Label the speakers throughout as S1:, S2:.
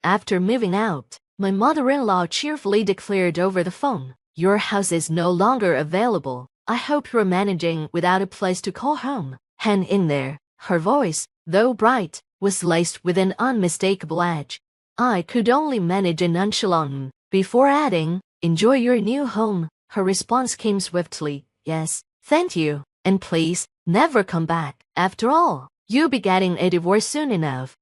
S1: After moving out, my mother-in-law cheerfully declared over the phone, "Your house is no longer available. I hope you're managing without a place to call home. Hang in there." Her voice, though bright, was laced with an unmistakable edge. I could only manage a nonchalant before adding, "Enjoy your new home." Her response came swiftly, "Yes, thank you, and please, never come back. After all, you'll be getting a divorce soon enough."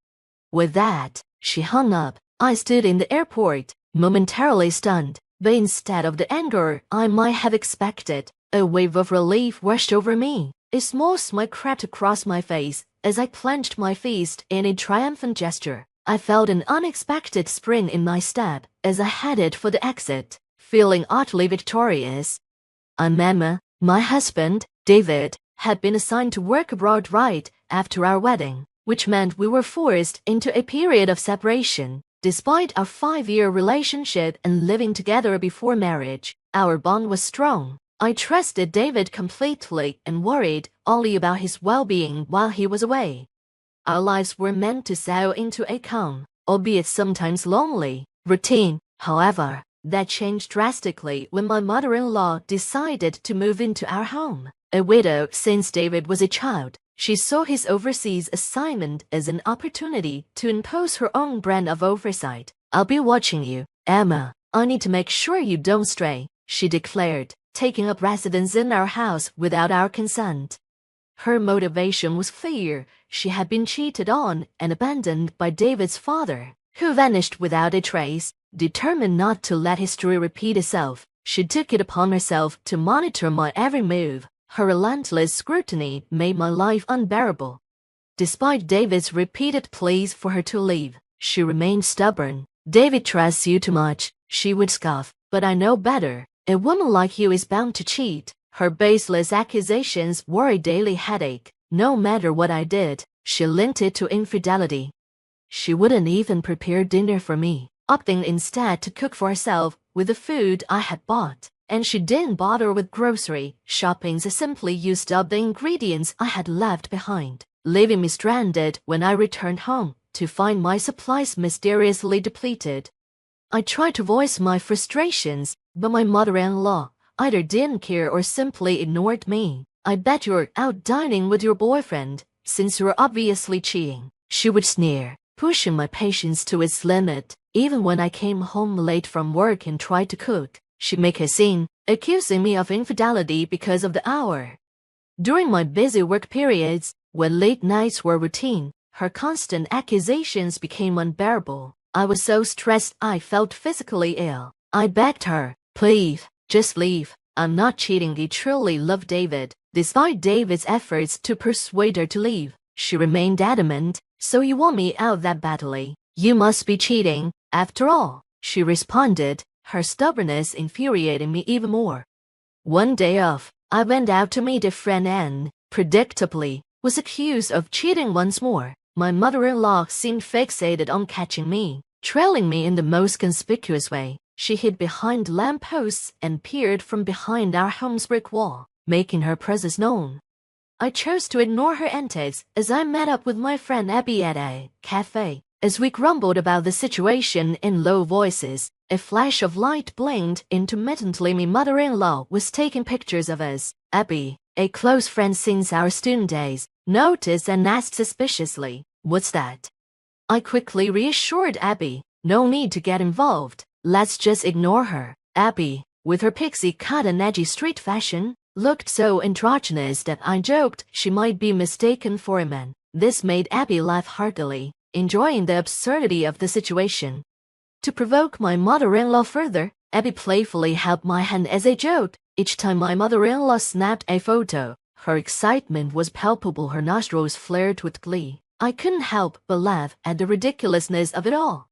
S1: With that, she hung up. I stood in the airport, momentarily stunned, but instead of the anger I might have expected, a wave of relief washed over me. A small smile crept across my face as I clenched my fist in a triumphant gesture. I felt an unexpected spring in my step as I headed for the exit, feeling utterly victorious. Emma, my husband, David, had been assigned to work abroad right after our wedding, which meant we were forced into a period of separation. Despite our 5-year relationship and living together before marriage, our bond was strong. I trusted David completely and worried only about his well-being while he was away. Our lives were meant to sail into a calm, albeit sometimes lonely, routine. However, that changed drastically when my mother-in-law decided to move into our home. A widow since David was a child, she saw his overseas assignment as an opportunity to impose her own brand of oversight. "I'll be watching you, Emma. I need to make sure you don't stray," she declared, taking up residence in our house without our consent. Her motivation was clear. She had been cheated on and abandoned by David's father, who vanished without a trace. Determined not to let history repeat itself, she took it upon herself to monitor my every move. Her relentless scrutiny made my life unbearable. Despite David's repeated pleas for her to leave, she remained stubborn. "David trusts you too much," she would scoff, "but I know better. A woman like you is bound to cheat." Her baseless accusations were a daily headache. No matter what I did, she linked it to infidelity. She wouldn't even prepare dinner for me, opting instead to cook for herself with the food I had bought. And she didn't bother with grocery shopping, so simply used up the ingredients I had left behind, leaving me stranded when I returned home to find my supplies mysteriously depleted. I tried to voice my frustrations, but my mother-in-law either didn't care or simply ignored me. "I bet you're out dining with your boyfriend, since you're obviously cheating," she would sneer, pushing my patience to its limit. Even when I came home late from work and tried to cook, she'd make a scene, accusing me of infidelity because of the hour. During my busy work periods, when late nights were routine, her constant accusations became unbearable. I was so stressed I felt physically ill. I begged her, "Please, just leave. I'm not cheating. I truly love David." Despite David's efforts to persuade her to leave, she remained adamant. "So you want me out that badly? You must be cheating, after all," she responded, her stubbornness infuriating me even more. One day off, I went out to meet a friend and, predictably, was accused of cheating once more. My mother-in-law seemed fixated on catching me, trailing me in the most conspicuous way. She hid behind lampposts and peered from behind our home's brick wall, making her presence known. I chose to ignore her antics as I met up with my friend Abby at a cafe. As we grumbled about the situation in low voices, a flash of light blinked intermittently. My mother-in-law was taking pictures of us. Abby, a close friend since our student days, noticed and asked suspiciously, "What's that?" I quickly reassured Abby, "No need to get involved. Let's just ignore her." Abby, with her pixie cut and edgy street fashion, looked so androgynous that I joked she might be mistaken for a man. This made Abby laugh heartily, enjoying the absurdity of the situation. To provoke my mother-in-law further, Abby playfully held my hand as a joke. Each time my mother-in-law snapped a photo, her excitement was palpable. Her nostrils flared with glee. I couldn't help but laugh at the ridiculousness of it all.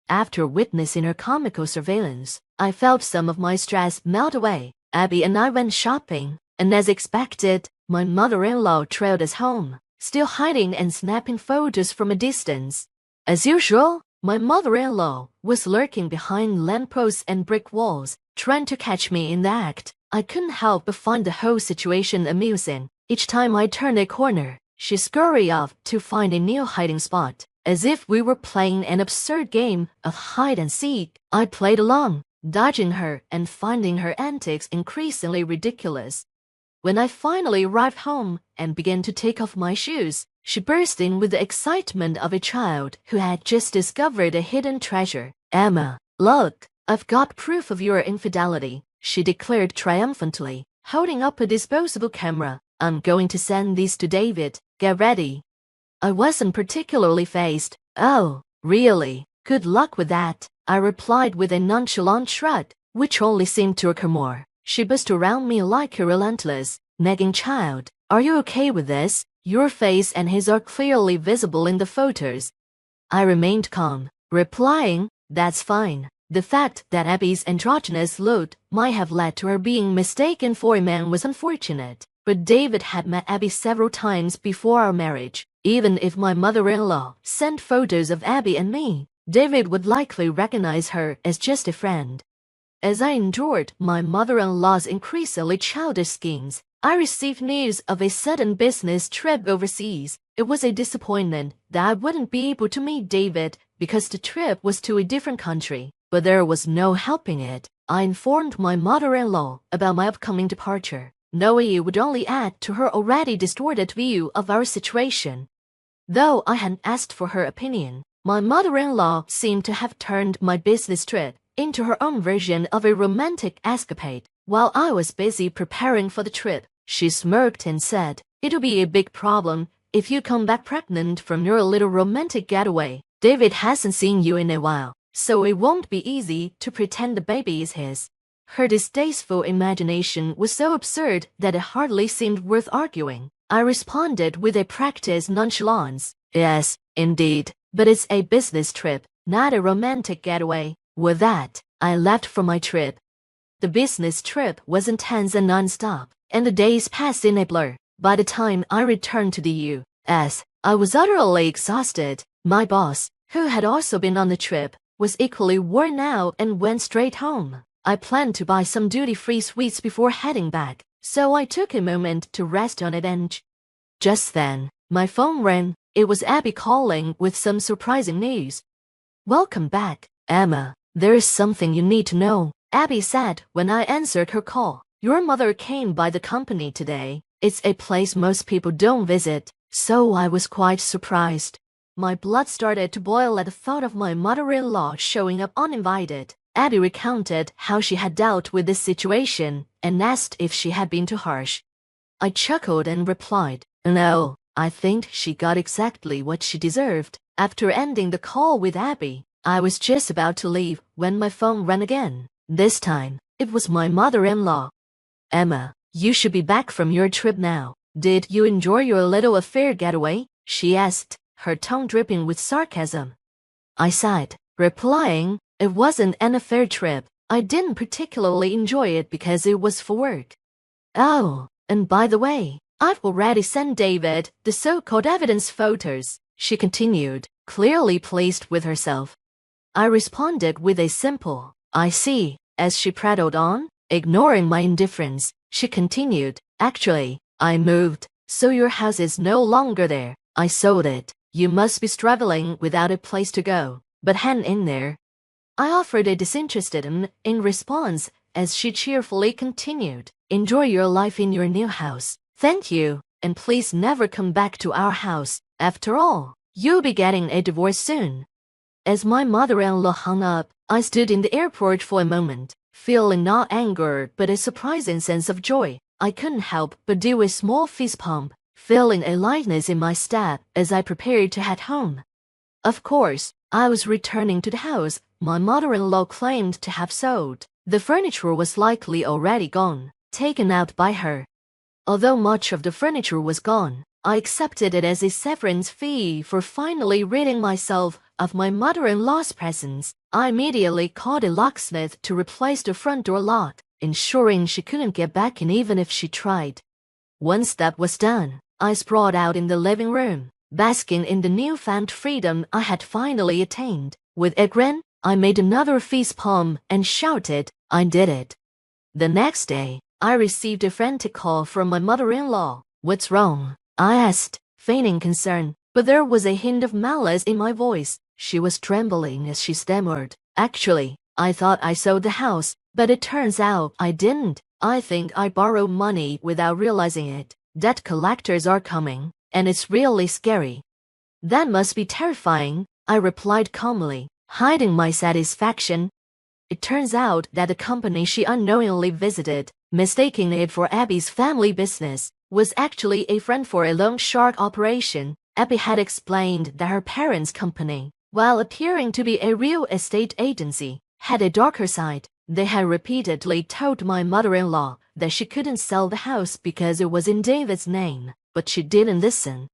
S1: After witnessing her comical surveillance, I felt some of my stress melt away. Abby and I went shopping, and as expected, my mother-in-law trailed us home, still hiding and snapping photos from a distance. As usual, my mother-in-law was lurking behind lampposts and brick walls, trying to catch me in the act. I couldn't help but find the whole situation amusing. Each time I turned a corner, she scurried off to find a new hiding spot. As if we were playing an absurd game of hide and seek, I played along, dodging her and finding her antics increasingly ridiculous. When I finally arrived home and began to take off my shoes, she burst in with the excitement of a child who had just discovered a hidden treasure. "Emma, look, I've got proof of your infidelity," she declared triumphantly, holding up a disposable camera. "I'm going to send these to David. Get ready." I wasn't particularly fazed. "Oh, really? Good luck with that," I replied with a nonchalant shrug, which only seemed to occur more. She buzzed around me like a relentless, nagging child. "Are you okay with this? Your face and his are clearly visible in the photos." I remained calm, replying, "That's fine." The fact that Abby's androgynous look might have led to her being mistaken for a man was unfortunate, but David had met Abby several times before our marriage. Even if my mother-in-law sent photos of Abby and me, David would likely recognize her as just a friend. As I endured my mother-in-law's increasingly childish schemes, I received news of a sudden business trip overseas. It was a disappointment that I wouldn't be able to meet David because the trip was to a different country, but there was no helping it. I informed my mother-in-law about my upcoming departure, knowing it would only add to her already distorted view of our situation. Though I hadn't asked for her opinion, my mother-in-law seemed to have turned my business trip into her own version of a romantic escapade. While I was busy preparing for the trip, she smirked and said, "It'll be a big problem if you come back pregnant from your little romantic getaway. David hasn't seen you in a while, so it won't be easy to pretend the baby is his." Her distasteful imagination was so absurd that it hardly seemed worth arguing. I responded with a practiced nonchalance, "Yes, indeed, but it's a business trip, not a romantic getaway." With that, I left for my trip. The business trip was intense and non-stop, and the days passed in a blur. By the time I returned to the U.S., I was utterly exhausted. My boss, who had also been on the trip, was equally worn out and went straight home. I planned to buy some duty-free sweets before heading back, so I took a moment to rest on a bench. Just then, my phone rang. It was Abby calling with some surprising news. "Welcome back, Emma. There is something you need to know," Abby said when I answered her call. "Your mother came by the company today. It's a place most people don't visit, so I was quite surprised." My blood started to boil at the thought of my mother-in-law showing up uninvited. Abby recounted how she had dealt with this situation and asked if she had been too harsh. I chuckled and replied, "No, I think she got exactly what she deserved." After ending the call with Abby, I was just about to leave when my phone rang again. This time, it was my mother-in-law. "Emma, you should be back from your trip now. Did you enjoy your little affair getaway?" she asked, her tone dripping with sarcasm. I sighed, replying, "It wasn't an affair trip. I didn't particularly enjoy it because it was for work." "Oh, and by the way, I've already sent David the so-called evidence photos," she continued, clearly pleased with herself. I responded with a simple, "I see." As she prattled on, ignoring my indifference, she continued, "Actually, I moved, so your house is no longer there. I sold it. You must be struggling without a place to go, but hang in there." I offered a disinterested in response as she cheerfully continued, "Enjoy your life in your new house. Thank you, and please never come back to our house. After all, you'll be getting a divorce soon." As my mother-in-law hung up, I stood in the airport for a moment, feeling not anger but a surprising sense of joy. I couldn't help but do a small fist pump, feeling a lightness in my step as I prepared to head home. Of course, I was returning to the house my mother-in-law claimed to have sold. The furniture was likely already gone, taken out by her. Although much of the furniture was gone, I accepted it as a severance fee for finally ridding myself of my mother-in-law's presence. I immediately called a locksmith to replace the front door lock, ensuring she couldn't get back in even if she tried. Once that was done, I sprawled out in the living room, basking in the newfound freedom I had finally attained. With a grin, I made another fist pump and shouted, "I did it." The next day, I received a frantic call from my mother-in-law. "What's wrong?" I asked, feigning concern. But there was a hint of malice in my voice. She was trembling as she stammered. Actually, I thought I sold the house, but it turns out I didn't. I think I borrowed money without realizing it. Debt collectors are coming, and it's really scary. That must be terrifying, I replied calmly, hiding my satisfaction. It turns out that the company she unknowingly visited, mistaking it for Abby's family business, was actually a friend for a loan shark operation. Abby had explained that her parents' company, while appearing to be a real estate agency, had a darker side. They had repeatedly told my mother-in-law that she couldn't sell the house because it was in David's name, but she didn't listen.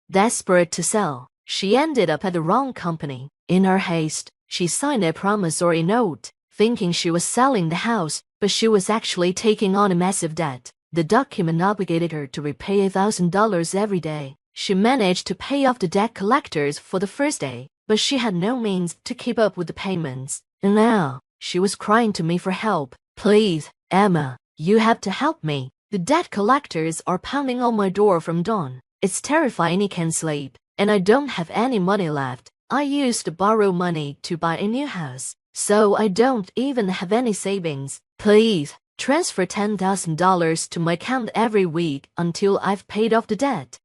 S1: Desperate to sell, she ended up at the wrong company. In her haste, she signed a promissory note, thinking she was selling the house, but she was actually taking on a massive debt. The document obligated her to repay $1,000 every day. She managed to pay off the debt collectors for the first day, but she had no means to keep up with the payments. And now, she was crying to me for help. Please, Emma, you have to help me. The debt collectors are pounding on my door from dawn. It's terrifying I can't sleep, and I don't have any money left. I used to borrow money to buy a new house, so I don't even have any savings. Please, transfer $10,000 to my account every week until I've paid off the debt.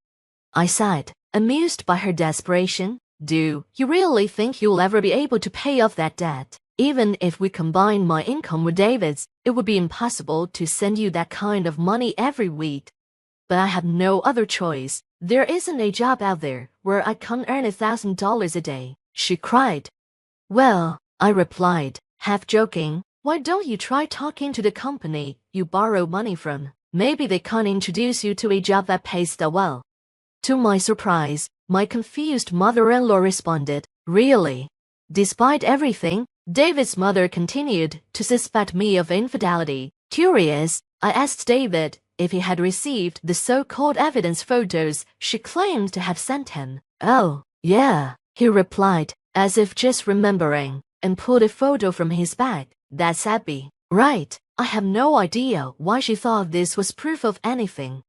S1: I sighed, amused by her desperation. Do you really think you'll ever be able to pay off that debt? Even if we combine my income with David's, it would be impossible to send you that kind of money every week. But I have no other choice. There isn't a job out there where I can earn $1,000 a day, she cried. Well, I replied, half joking, why don't you try talking to the company you borrow money from? Maybe they can introduce you to a job that pays that well. To my surprise, my confused mother-in-law responded, really? Despite everything, David's mother continued to suspect me of infidelity. Curious, I asked David if he had received the so-called evidence photos she claimed to have sent him. Oh, yeah, he replied, as if just remembering, and pulled a photo from his bag. That's Abby. Right, I have no idea why she thought this was proof of anything.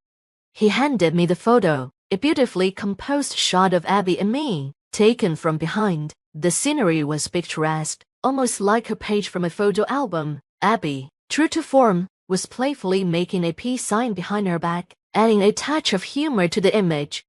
S1: He handed me the photo, a beautifully composed shot of Abby and me, taken from behind. The scenery was picturesque, almost like a page from a photo album. Abby, true to form, was playfully making a peace sign behind her back, adding a touch of humor to the image.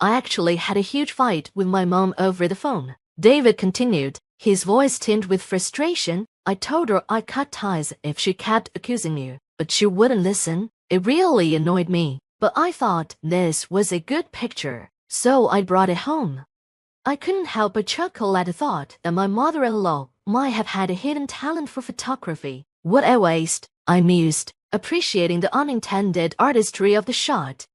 S1: I actually had a huge fight with my mom over the phone. David continued, his voice tinged with frustration. I told her I cut ties if she kept accusing you, but she wouldn't listen. It really annoyed me, but I thought this was a good picture, so I brought it home. I couldn't help but chuckle at the thought that my mother-in-law might have had a hidden talent for photography. What a waste, I mused, appreciating the unintended artistry of the shot.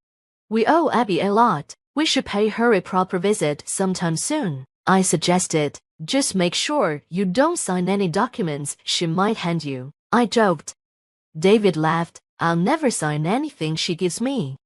S1: We owe Abby a lot. We should pay her a proper visit sometime soon, I suggested. Just make sure you don't sign any documents she might hand you, I joked. David laughed. I'll never sign anything she gives me.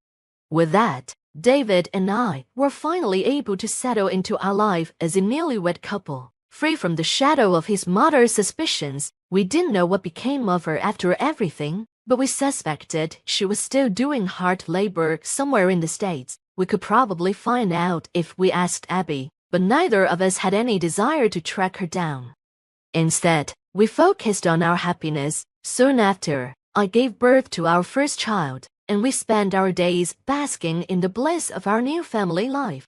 S1: With that, David and I were finally able to settle into our life as a newlywed couple. Free from the shadow of his mother's suspicions, we didn't know what became of her after everything, but we suspected she was still doing hard labor somewhere in the States. We could probably find out if we asked Abby, but neither of us had any desire to track her down. Instead, we focused on our happiness. Soon after, I gave birth to our first child, and we spent our days basking in the bliss of our new family life.